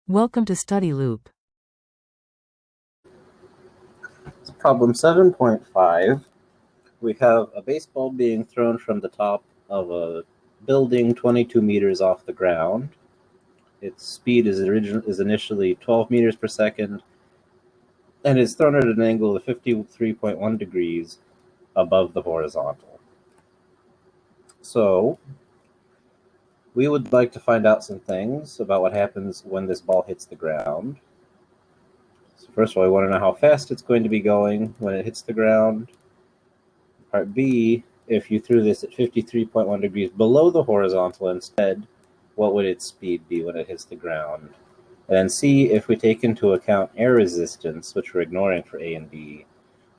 Welcome to Study Loop. Problem 7.5. We have a baseball being thrown from the top of a building 22 meters off the ground. Its speed is initially 12 meters per second and is thrown at an angle of 53.1 degrees above the horizontal. So we would like to find out some things about what happens when this ball hits the ground. So first of all, we want to know how fast it's going to be going when it hits the ground. Part B, if you threw this at 53.1 degrees below the horizontal instead, what would its speed be when it hits the ground? And then C, if we take into account air resistance, which we're ignoring for A and B,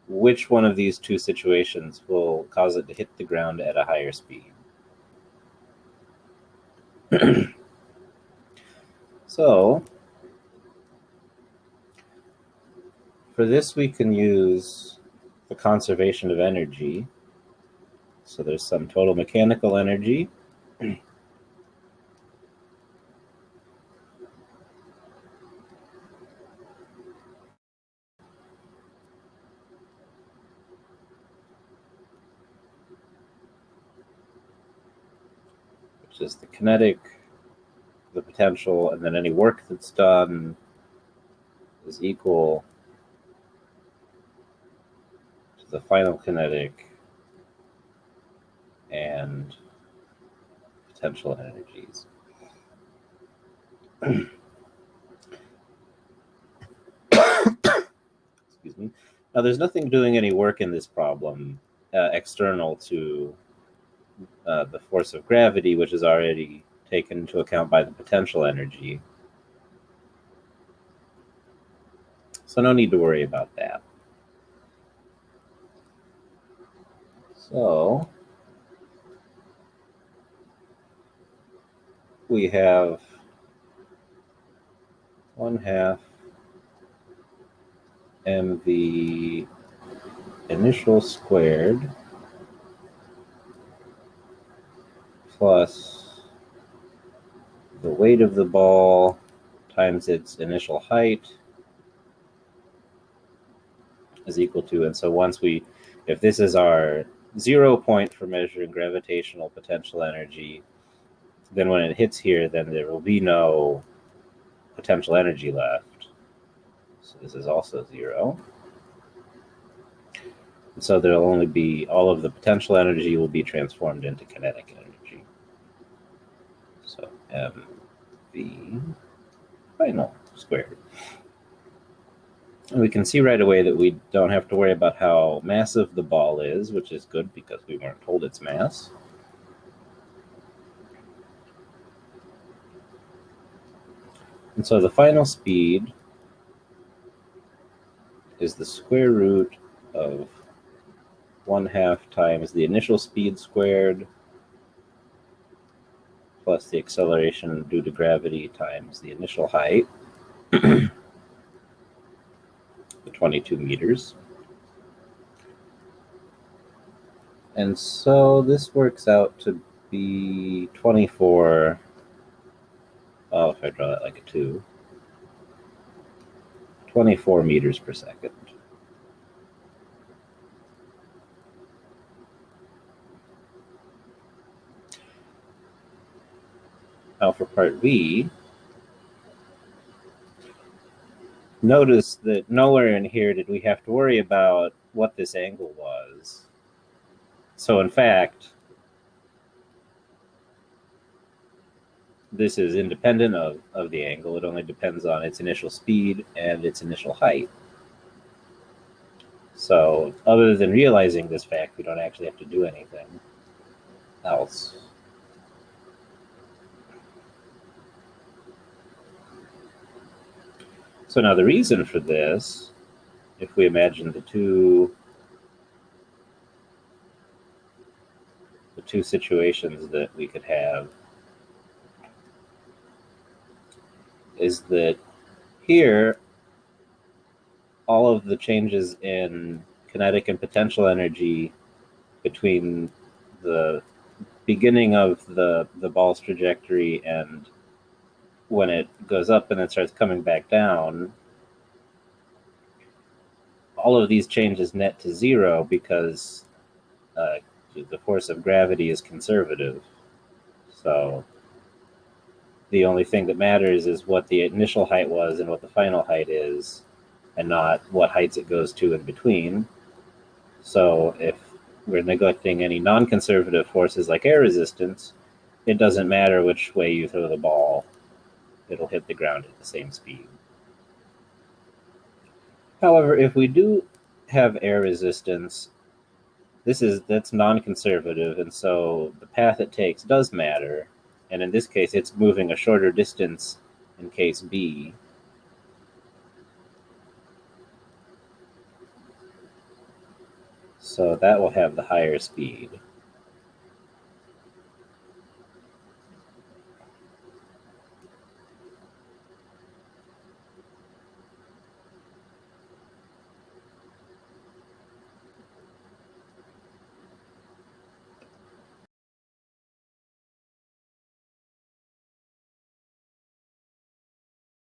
which one of these two situations will cause it to hit the ground at a higher speed? So for this, we can use the conservation of energy. So there's some total mechanical energy. Which is the kinetic, the potential, and then any work that's done is equal to the final kinetic and potential energies. Excuse me. Now, there's nothing doing any work in this problem external to the force of gravity, which is already taken into account by the potential energy. So no need to worry about that. So we have 1/2 mv initial squared plus the weight of the ball times its initial height is equal to, and so if this is our 0 point for measuring gravitational potential energy, then when it hits here, then there will be no potential energy left. So this is also 0. And so there'll only be, all of the potential energy will be transformed into kinetic energy. So mv final squared. And we can see right away that we don't have to worry about how massive the ball is, which is good because we weren't told its mass. And so the final speed is the square root of 1/2 times the initial speed squared plus the acceleration due to gravity times the initial height, the 22 meters. And so this works out to be 24, well, if I draw that like a 2, 24 meters per second. Now for part B, notice that nowhere in here did we have to worry about what this angle was. So in fact, this is independent of the angle. It only depends on its initial speed and its initial height. So other than realizing this fact, we don't actually have to do anything else. So now the reason for this, if we imagine the two situations that we could have, is that here all of the changes in kinetic and potential energy between the beginning of the ball's trajectory and when it goes up and then starts coming back down, all of these changes net to zero because the force of gravity is conservative. So the only thing that matters is what the initial height was and what the final height is, and not what heights it goes to in between. So if we're neglecting any non-conservative forces like air resistance, it doesn't matter which way you throw the ball, it'll hit the ground at the same speed. However, if we do have air resistance, that's non-conservative, and so the path it takes does matter. And in this case, it's moving a shorter distance in case B. So that will have the higher speed.